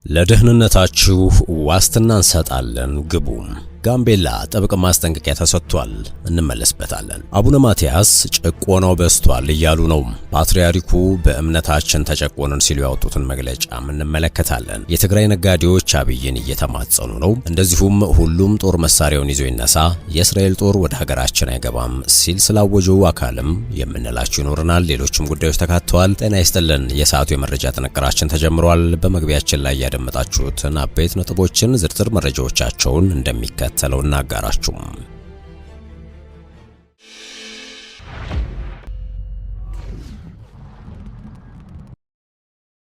ለደህንነታችሁ ዋስትና እንሰጣለን ግቡ። ጋምቤላ ጥብቅ ማስጠንቀቂያ ተሰጥቷል። እንመለስበታለን። አቡነ ማትያስ ጭቆናው በዝቷል እያሉ ነው። ፓትርያርኩ በእምነታችን ተጨቆንን ሲሉ ያወጡትን መግለጫ እንመለከታለን። የትግራይ ነጋዴዎች አብይን እየተማጸኑ ነው። እንደዚሁም ሁሉም ጦር መሳሪያውን ይዞ ይነሳ፣ የእስራኤል ጦር ወደ ሀገራችን አይገባም ሲል ስላወጀው አካልም የምንላችሁ ይኖርናል። ሌሎችም ጉዳዮች ተካተዋል። ጤና ይስጥልን። የሰዓቱ የመረጃ ጥንቅራችን ተጀምሯል። በመግቢያችን ላይ ያደመጣችሁትን አበይት ነጥቦችን ዝርዝር መረጃዎቻቸውን እንደሚከተለው እናጋራችሁ።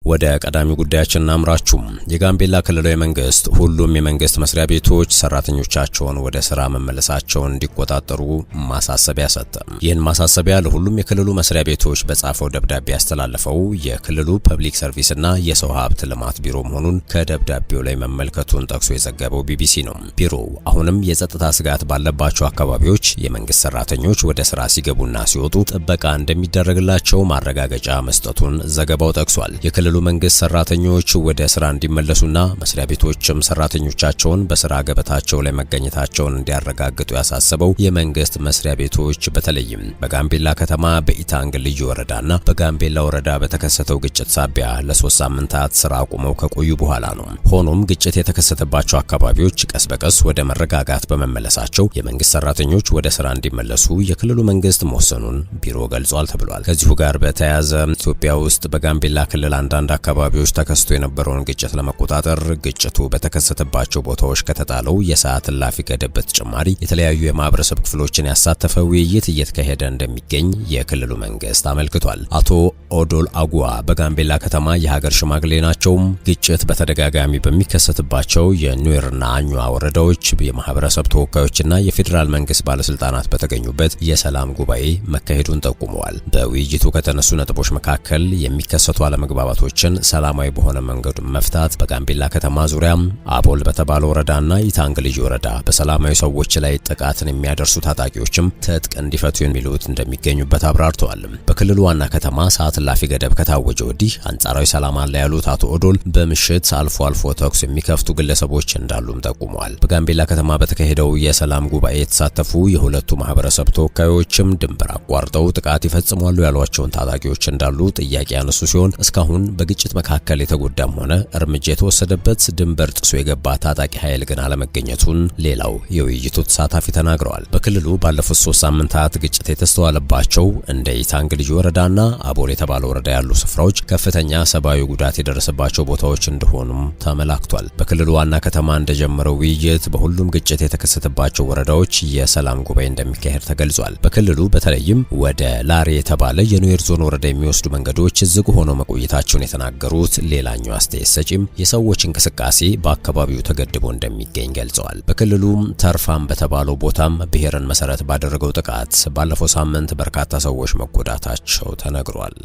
ወደ ቀዳሚ ጉዳያችን እናምራችሁ። የጋምቤላ ክልላዊ መንግስት ሁሉም የመንግስት መስሪያ ቤቶች ሰራተኞቻቸውን ወደ ስራ መመለሳቸውን እንዲቆጣጠሩ ማሳሰቢያ ሰጠ። ይህን ማሳሰቢያ ለሁሉም የክልሉ መስሪያ ቤቶች በጻፈው ደብዳቤ ያስተላለፈው የክልሉ ፐብሊክ ሰርቪስና የሰው ሀብት ልማት ቢሮ መሆኑን ከደብዳቤው ላይ መመልከቱን ጠቅሶ የዘገበው ቢቢሲ ነው። ቢሮው አሁንም የጸጥታ ስጋት ባለባቸው አካባቢዎች የመንግስት ሰራተኞች ወደ ስራ ሲገቡና ሲወጡ ጥበቃ እንደሚደረግላቸው ማረጋገጫ መስጠቱን ዘገባው ጠቅሷል። የክልሉ መንግስት ሰራተኞች ወደ ስራ እንዲመለሱና መስሪያ ቤቶችም ሰራተኞቻቸውን በስራ ገበታቸው ላይ መገኘታቸውን እንዲያረጋግጡ ያሳሰበው የመንግስት መስሪያ ቤቶች በተለይም በጋምቤላ ከተማ በኢታንግ ልዩ ወረዳና በጋምቤላ ወረዳ በተከሰተው ግጭት ሳቢያ ለ3 ሳምንታት ስራ አቁመው ከቆዩ በኋላ ነው። ሆኖም ግጭት የተከሰተባቸው አካባቢዎች ቀስ በቀስ ወደ መረጋጋት በመመለሳቸው የመንግስት ሰራተኞች ወደ ስራ እንዲመለሱ የክልሉ መንግስት መወሰኑን ቢሮ ገልጿል ተብሏል። ከዚሁ ጋር በተያያዘ ኢትዮጵያ ውስጥ በጋምቤላ ክልል አንዳንድ አካባቢዎች ተከስቶ የነበረውን ግጭት ለመቆጣጠር ግጭቱ በተከሰተባቸው ቦታዎች ከተጣለው የሰዓት እላፊ ገደብ በተጨማሪ የተለያዩ የማህበረሰብ ክፍሎችን ያሳተፈ ውይይት እየተካሄደ እንደሚገኝ የክልሉ መንግስት አመልክቷል። አቶ ኦዶል አጉዋ በጋምቤላ ከተማ የሀገር ሽማግሌ ናቸው። ግጭት በተደጋጋሚ በሚከሰትባቸው የኑዌርና አኙዋ ወረዳዎች የማህበረሰብ ተወካዮችና የፌዴራል መንግስት ባለስልጣናት በተገኙበት የሰላም ጉባኤ መካሄዱን ጠቁመዋል። በውይይቱ ከተነሱ ነጥቦች መካከል የሚከሰቱ አለመግባባቶችን ሰላማዊ በሆነ መንገድ መፍታት፣ በጋምቤላ ከተማ ዙሪያ አቦል በተባለው ወረዳና ኢታንግ ልዩ ወረዳ በሰላማዊ ሰዎች ላይ ጥቃትን የሚያደርሱ ታጣቂዎችም ትጥቅ እንዲፈቱ የሚሉት እንደሚገኙበት አብራርተዋል። በክልሉ ዋና ከተማ ሰዓት እላፊ ገደብ ከታወጀ ወዲህ አንጻራዊ ሰላም አለ ያሉት አቶ ኦዶል በምሽት አልፎ አልፎ ተኩስ የሚከፍቱ ግለሰቦች እንዳሉም ጠቁመዋል። በጋምቤላ ከተማ በተካሄደው የሰላም ጉባኤ የተሳተፉ የሁለቱ ማህበረሰብ ተወካዮችም ድንበር አቋርጠው ጥቃት ይፈጽማሉ ያሏቸውን ታጣቂዎች እንዳሉ ጥያቄ ያነሱ ሲሆን እስካሁን በግጭት መካከል የተጎዳም ሆነ እርምጃ የተወሰደበት ድንበር ጥሶ የገባ ታጣቂ ኃይል ግን አለመገኘቱን ሌላው የውይይቱ ተሳታፊ ተናግረዋል። በክልሉ ባለፉት 3 ሳምንታት ግጭት የተስተዋለባቸው እንደ ኢታንግ ልዩ ወረዳና አቦል የተባለው ወረዳ ያሉ ስፍራዎች ከፍተኛ ሰብአዊ ጉዳት የደረሰባቸው ቦታዎች እንደሆኑም ተመላክቷል። በክልሉ ዋና ከተማ እንደጀመረው ውይይት በሁሉም ግጭት የተከሰተባቸው ወረዳዎች የሰላም ጉባኤ እንደሚካሄድ ተገልጿል። በክልሉ በተለይም ወደ ላሬ የተባለ የኑዌር ዞን ወረዳ የሚወስዱ መንገዶች ዝግ ሆነው መቆየታቸውን የተናገሩት ሌላኛው አስተያየት ሰጪም የሰዎች እንቅስቃሴ በአካባቢው ተገድቦ እንደሚገኝ ገልጸዋል። በክልሉም ተርፋም በተባለው ቦታም ብሔርን መሰረት ባደረገው ጥቃት ባለፈው ሳምንት በርካታ ሰዎች መጎዳታቸው ተነግሯል።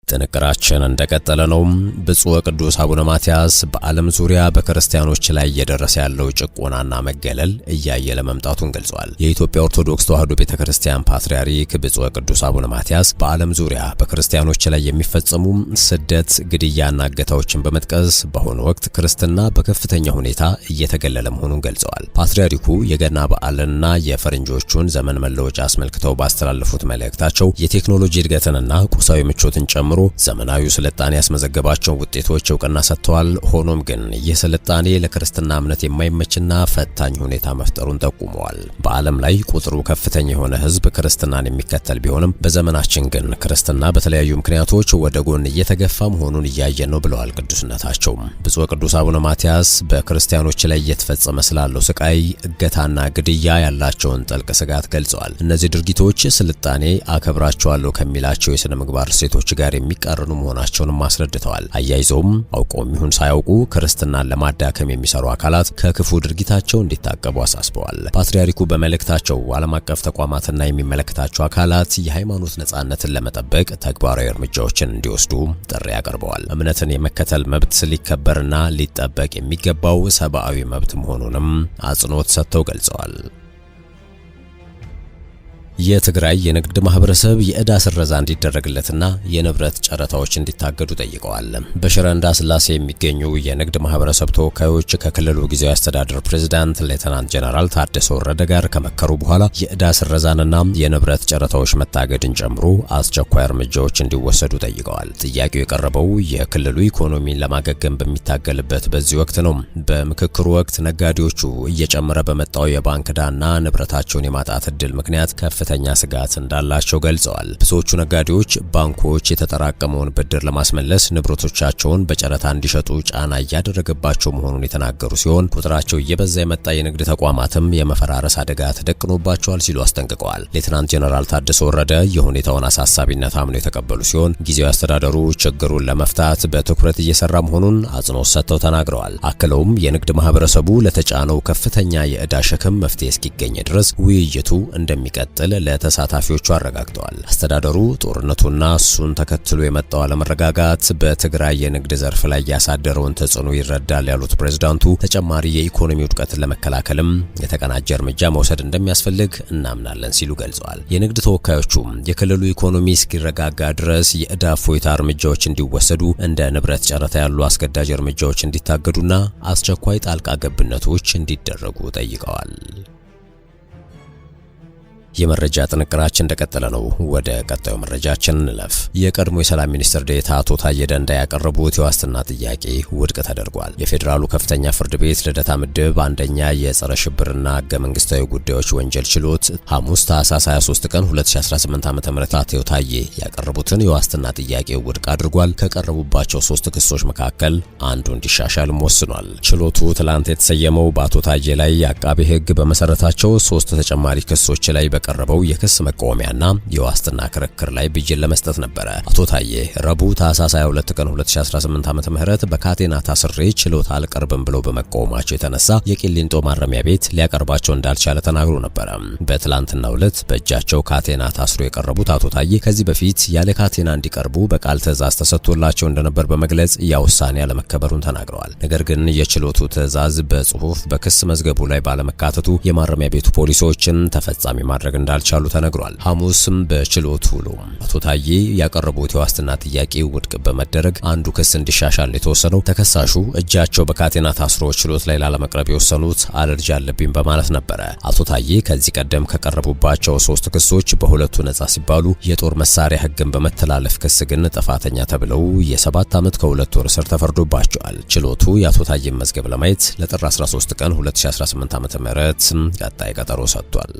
ጥንቅራችን እንደቀጠለ ነው። ብፁዕ ቅዱስ አቡነ ማትያስ በዓለም ዙሪያ በክርስቲያኖች ላይ እየደረሰ ያለው ጭቆናና መገለል እያየለ መምጣቱን ገልጸዋል። የኢትዮጵያ ኦርቶዶክስ ተዋሕዶ ቤተክርስቲያን ፓትርያርክ ብፁዕ ቅዱስ አቡነ ማትያስ በዓለም ዙሪያ በክርስቲያኖች ላይ የሚፈጸሙ ስደት፣ ግድያና እገታዎችን በመጥቀስ በአሁኑ ወቅት ክርስትና በከፍተኛ ሁኔታ እየተገለለ መሆኑን ገልጸዋል። ፓትርያርኩ የገና በዓልና የፈረንጆቹን ዘመን መለወጫ አስመልክተው ባስተላለፉት መልእክታቸው የቴክኖሎጂ እድገትንና ቁሳዊ ምቾትን ጨምሮ ዘመናዊ ስልጣኔ ያስመዘገባቸው ውጤቶች እውቅና ሰጥተዋል። ሆኖም ግን ይህ ስልጣኔ ለክርስትና እምነት የማይመችና ፈታኝ ሁኔታ መፍጠሩን ጠቁመዋል። በዓለም ላይ ቁጥሩ ከፍተኛ የሆነ ሕዝብ ክርስትናን የሚከተል ቢሆንም በዘመናችን ግን ክርስትና በተለያዩ ምክንያቶች ወደ ጎን እየተገፋ መሆኑን እያየን ነው ብለዋል ቅዱስነታቸው። ብፁዕ ቅዱስ አቡነ ማትያስ በክርስቲያኖች ላይ እየተፈጸመ ስላለው ስቃይ፣ እገታና ግድያ ያላቸውን ጥልቅ ስጋት ገልጸዋል። እነዚህ ድርጊቶች ስልጣኔ አከብራቸዋለሁ ከሚላቸው የሥነ ምግባር እሴቶች ጋር የሚቃረኑ መሆናቸውንም አስረድተዋል። አያይዘውም አውቀውም ይሁን ሳያውቁ ክርስትናን ለማዳከም የሚሰሩ አካላት ከክፉ ድርጊታቸው እንዲታቀቡ አሳስበዋል። ፓትርያርኩ በመልእክታቸው ዓለም አቀፍ ተቋማትና የሚመለከታቸው አካላት የሃይማኖት ነጻነትን ለመጠበቅ ተግባራዊ እርምጃዎችን እንዲወስዱ ጥሪ አቅርበዋል። እምነትን የመከተል መብት ሊከበርና ሊጠበቅ የሚገባው ሰብአዊ መብት መሆኑንም አጽንኦት ሰጥተው ገልጸዋል። የትግራይ የንግድ ማህበረሰብ የዕዳ ስረዛ እንዲደረግለትና የንብረት ጨረታዎች እንዲታገዱ ጠይቀዋል። በሽረ እንዳስላሴ የሚገኙ የንግድ ማህበረሰብ ተወካዮች ከክልሉ ጊዜያዊ አስተዳደር ፕሬዝዳንት ሌተናንት ጄኔራል ታደሰ ወረደ ጋር ከመከሩ በኋላ የዕዳ ስረዛንና የንብረት ጨረታዎች መታገድን ጨምሮ አስቸኳይ እርምጃዎች እንዲወሰዱ ጠይቀዋል። ጥያቄው የቀረበው የክልሉ ኢኮኖሚን ለማገገም በሚታገልበት በዚህ ወቅት ነው። በምክክሩ ወቅት ነጋዴዎቹ እየጨመረ በመጣው የባንክ ዕዳና ንብረታቸውን የማጣት ዕድል ምክንያት ከፍተኛ ስጋት እንዳላቸው ገልጸዋል። ብዙዎቹ ነጋዴዎች ባንኮች የተጠራቀመውን ብድር ለማስመለስ ንብረቶቻቸውን በጨረታ እንዲሸጡ ጫና እያደረገባቸው መሆኑን የተናገሩ ሲሆን ቁጥራቸው እየበዛ የመጣ የንግድ ተቋማትም የመፈራረስ አደጋ ተደቅኖባቸዋል ሲሉ አስጠንቅቀዋል። ሌተናንት ጄኔራል ታደሰ ወረደ የሁኔታውን አሳሳቢነት አምነው የተቀበሉ ሲሆን ጊዜያዊ አስተዳደሩ ችግሩን ለመፍታት በትኩረት እየሰራ መሆኑን አጽንኦት ሰጥተው ተናግረዋል። አክለውም የንግድ ማህበረሰቡ ለተጫነው ከፍተኛ የዕዳ ሸክም መፍትሄ እስኪገኝ ድረስ ውይይቱ እንደሚቀጥል ለተሳታፊዎቹ አረጋግጠዋል። አስተዳደሩ ጦርነቱና እሱን ተከትሎ የመጣው አለመረጋጋት በትግራይ የንግድ ዘርፍ ላይ ያሳደረውን ተጽዕኖ ይረዳል ያሉት ፕሬዝዳንቱ ተጨማሪ የኢኮኖሚ ውድቀትን ለመከላከልም የተቀናጀ እርምጃ መውሰድ እንደሚያስፈልግ እናምናለን ሲሉ ገልጸዋል። የንግድ ተወካዮቹ የክልሉ ኢኮኖሚ እስኪረጋጋ ድረስ የዕዳ እፎይታ እርምጃዎች እንዲወሰዱ፣ እንደ ንብረት ጨረታ ያሉ አስገዳጅ እርምጃዎች እንዲታገዱና አስቸኳይ ጣልቃ ገብነቶች እንዲደረጉ ጠይቀዋል። የመረጃ ጥንቅራችን እንደቀጠለ ነው። ወደ ቀጣዩ መረጃችን እንለፍ። የቀድሞ የሰላም ሚኒስትር ዴኤታ አቶ ታዬ ደንዳ ያቀረቡት የዋስትና ጥያቄ ውድቅ ተደርጓል። የፌዴራሉ ከፍተኛ ፍርድ ቤት ልደታ ምድብ አንደኛ የጸረ ሽብርና ሕገ መንግስታዊ ጉዳዮች ወንጀል ችሎት ሐሙስ ታህሳስ 23 ቀን 2018 ዓ.ም አቶ ታዬ ያቀረቡትን የዋስትና ጥያቄ ውድቅ አድርጓል። ከቀረቡባቸው 3 ክሶች መካከል አንዱ እንዲሻሻልም ወስኗል። ችሎቱ ትላንት የተሰየመው በአቶ ታዬ ላይ አቃቤ ሕግ በመሰረታቸው 3 ተጨማሪ ክሶች ላይ ቀረበው የክስ መቃወሚያና የዋስትና ክርክር ላይ ብይን ለመስጠት ነበረ። አቶ ታዬ ረቡዕ ታህሳስ 22 ቀን 2018 ዓ.ም በካቴና ታስሬ ችሎት አልቀርብም ብለው በመቃወማቸው የተነሳ የቂሊንጦ ማረሚያ ቤት ሊያቀርባቸው እንዳልቻለ ተናግሮ ነበረ። በትላንትናው ዕለት በእጃቸው ካቴና ታስሮ የቀረቡት አቶ ታዬ ከዚህ በፊት ያለ ካቴና እንዲቀርቡ በቃል ትዕዛዝ ተሰጥቶላቸው እንደነበር በመግለጽ ያ ውሳኔ አለመከበሩን ተናግረዋል። ነገር ግን የችሎቱ ትዕዛዝ በጽሁፍ በክስ መዝገቡ ላይ ባለመካተቱ የማረሚያ ቤቱ ፖሊሶችን ተፈጻሚ ማድረግ እንዳልቻሉ ተነግሯል። ሐሙስም በችሎት ውሎ አቶ ታዬ ያቀረቡት የዋስትና ጥያቄ ውድቅ በመደረግ አንዱ ክስ እንዲሻሻል የተወሰነው ተከሳሹ እጃቸው በካቴና ታስሮ ችሎት ላይ ላለመቅረብ የወሰኑት አለርጂ አለብኝ በማለት ነበረ። አቶ ታዬ ከዚህ ቀደም ከቀረቡባቸው 3 ክሶች በሁለቱ ነጻ ሲባሉ የጦር መሳሪያ ሕግን በመተላለፍ ክስ ግን ጥፋተኛ ተብለው የ7 ዓመት ከ2 ወር እስር ተፈርዶባቸዋል። ችሎቱ የአቶ ታዬን መዝገብ ለማየት ለጥር 13 ቀን 2018 ዓ.ም ቀጣይ ቀጠሮ ሰጥቷል።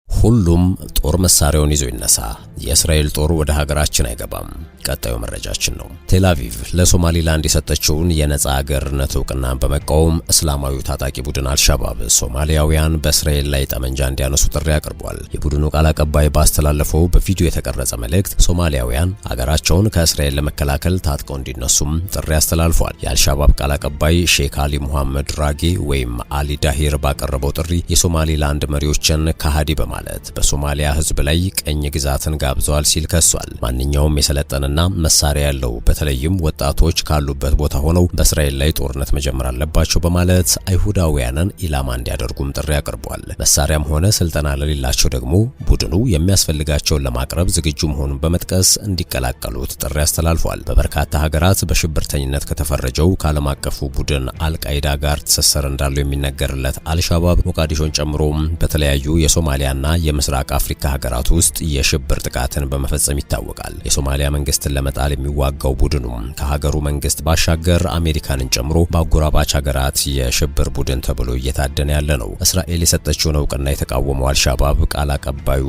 ሁሉም ጦር መሳሪያውን ይዞ ይነሳ፣ የእስራኤል ጦር ወደ ሀገራችን አይገባም። ቀጣዩ መረጃችን ነው። ቴል አቪቭ ለሶማሊላንድ የሰጠችውን የነጻ ሀገርነት እውቅናን በመቃወም እስላማዊው ታጣቂ ቡድን አልሻባብ ሶማሊያውያን በእስራኤል ላይ ጠመንጃ እንዲያነሱ ጥሪ አቅርቧል። የቡድኑ ቃል አቀባይ ባስተላለፈው በቪዲዮ የተቀረጸ መልእክት ሶማሊያውያን ሀገራቸውን ከእስራኤል ለመከላከል ታጥቀው እንዲነሱም ጥሪ አስተላልፏል። የአልሻባብ ቃል አቀባይ ሼክ አሊ ሙሐመድ ራጌ ወይም አሊ ዳሂር ባቀረበው ጥሪ የሶማሊላንድ መሪዎችን ከሃዲ በማለት በሶማሊያ ሕዝብ ላይ ቀኝ ግዛትን ጋብዘዋል ሲል ከሷል። ማንኛውም የሰለጠነና መሳሪያ ያለው በተለይም ወጣቶች ካሉበት ቦታ ሆነው በእስራኤል ላይ ጦርነት መጀመር አለባቸው በማለት አይሁዳውያንን ኢላማ እንዲያደርጉም ጥሪ አቅርቧል። መሳሪያም ሆነ ስልጠና ለሌላቸው ደግሞ ቡድኑ የሚያስፈልጋቸውን ለማቅረብ ዝግጁ መሆኑን በመጥቀስ እንዲቀላቀሉት ጥሪ አስተላልፏል። በበርካታ ሀገራት በሽብርተኝነት ከተፈረጀው ከዓለም አቀፉ ቡድን አልቃይዳ ጋር ትስስር እንዳለው የሚነገርለት አልሻባብ ሞቃዲሾን ጨምሮ በተለያዩ የሶማሊያና የምስራቅ አፍሪካ ሀገራት ውስጥ የሽብር ጥቃትን በመፈጸም ይታወቃል። የሶማሊያ መንግስትን ለመጣል የሚዋጋው ቡድኑ ከሀገሩ መንግስት ባሻገር አሜሪካንን ጨምሮ በአጎራባች ሀገራት የሽብር ቡድን ተብሎ እየታደነ ያለ ነው። እስራኤል የሰጠችውን እውቅና የተቃወመው አልሻባብ ቃል አቀባዩ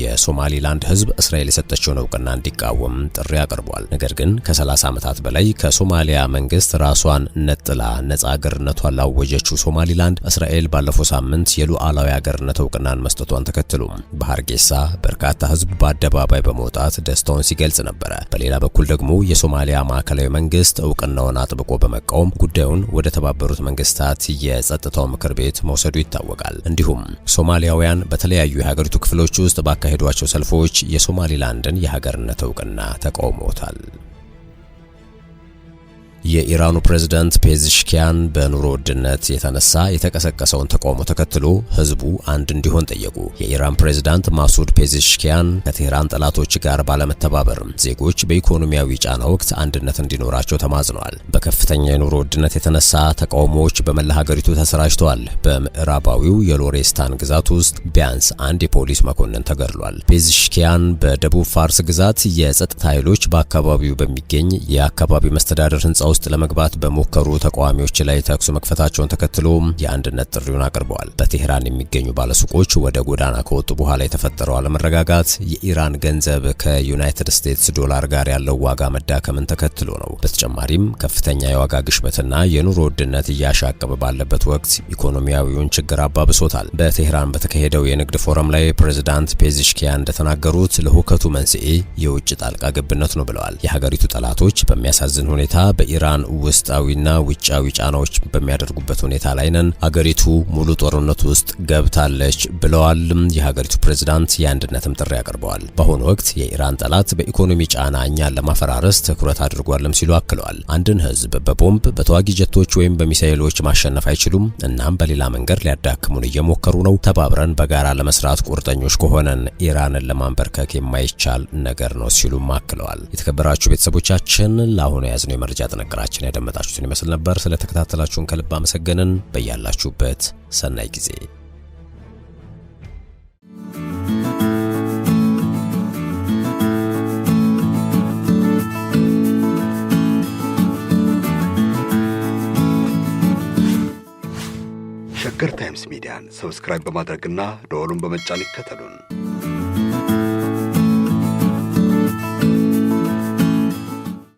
የሶማሊላንድ ህዝብ እስራኤል የሰጠችውን እውቅና እንዲቃወም ጥሪ አቅርቧል። ነገር ግን ከ30 ዓመታት በላይ ከሶማሊያ መንግስት ራሷን ነጥላ ነጻ ሀገርነቷን ላወጀችው ሶማሊላንድ እስራኤል ባለፈው ሳምንት የሉዓላዊ ሀገርነት እውቅናን መስጠቷን ተከትሎ በሃርጌሳ በርካታ ህዝብ በአደባባይ በመውጣት ደስታውን ሲገልጽ ነበረ። በሌላ በኩል ደግሞ የሶማሊያ ማዕከላዊ መንግስት እውቅናውን አጥብቆ በመቃወም ጉዳዩን ወደ ተባበሩት መንግስታት የጸጥታው ምክር ቤት መውሰዱ ይታወቃል። እንዲሁም ሶማሊያውያን በተለያዩ የሀገሪቱ ክፍሎች ውስጥ ባካሄዷቸው ሰልፎች የሶማሊላንድን የሀገርነት እውቅና ተቃውመውታል። የኢራኑ ፕሬዝዳንት ፔዜሽኪያን በኑሮ ውድነት የተነሳ የተቀሰቀሰውን ተቃውሞ ተከትሎ ህዝቡ አንድ እንዲሆን ጠየቁ። የኢራን ፕሬዝዳንት ማሱድ ፔዜሽኪያን ከቴህራን ጠላቶች ጋር ባለመተባበር ዜጎች በኢኮኖሚያዊ ጫና ወቅት አንድነት እንዲኖራቸው ተማጽነዋል። በከፍተኛ የኑሮ ውድነት የተነሳ ተቃውሞዎች በመላ ሀገሪቱ ተሰራጭተዋል። በምዕራባዊው የሎሬስታን ግዛት ውስጥ ቢያንስ አንድ የፖሊስ መኮንን ተገድሏል። ፔዜሽኪያን በደቡብ ፋርስ ግዛት የጸጥታ ኃይሎች በአካባቢው በሚገኝ የአካባቢ መስተዳደር ህንጻ ውስጥ ለመግባት በሞከሩ ተቃዋሚዎች ላይ ተኩስ መክፈታቸውን ተከትሎ የአንድነት ጥሪውን አቅርበዋል። በቴህራን የሚገኙ ባለሱቆች ወደ ጎዳና ከወጡ በኋላ የተፈጠረው አለመረጋጋት የኢራን ገንዘብ ከዩናይትድ ስቴትስ ዶላር ጋር ያለው ዋጋ መዳከምን ተከትሎ ነው። በተጨማሪም ከፍተኛ የዋጋ ግሽበትና የኑሮ ውድነት እያሻቀበ ባለበት ወቅት ኢኮኖሚያዊውን ችግር አባብሶታል። በቴህራን በተካሄደው የንግድ ፎረም ላይ ፕሬዝዳንት ፔዜሽኪያን እንደተናገሩት ለሁከቱ መንስኤ የውጭ ጣልቃ ገብነት ነው ብለዋል። የሀገሪቱ ጠላቶች በሚያሳዝን ሁኔታ በኢራን ውስጣዊና ውጫዊ ጫናዎች በሚያደርጉበት ሁኔታ ላይ ነን፣ ሀገሪቱ ሙሉ ጦርነት ውስጥ ገብታለች ብለዋል። የሀገሪቱ ፕሬዝዳንት የአንድነትም ጥሪ አቅርበዋል። በአሁኑ ወቅት የኢራን ጠላት በኢኮኖሚ ጫና እኛን ለማፈራረስ ትኩረት አድርጓልም ሲሉ አክለዋል። አንድን ህዝብ በቦምብ በተዋጊ ጀቶች ወይም በሚሳኤሎች ማሸነፍ አይችሉም። እናም በሌላ መንገድ ሊያዳክሙን እየሞከሩ ነው። ተባብረን በጋራ ለመስራት ቁርጠኞች ከሆነን ኢራንን ለማንበርከክ የማይቻል ነገር ነው ሲሉም አክለዋል። የተከበራችሁ ቤተሰቦቻችን ለአሁኑ የያዝነው የመረጃ ጥንቅራችን ያደመጣችሁትን ይመስል ነበር። ስለተከታተላችሁን ከልብ አመሰገንን። በያላችሁበት ሰናይ ጊዜ። ሸገር ታይምስ ሚዲያን ሰብስክራይብ በማድረግና ደወሉን በመጫን ይከተሉን።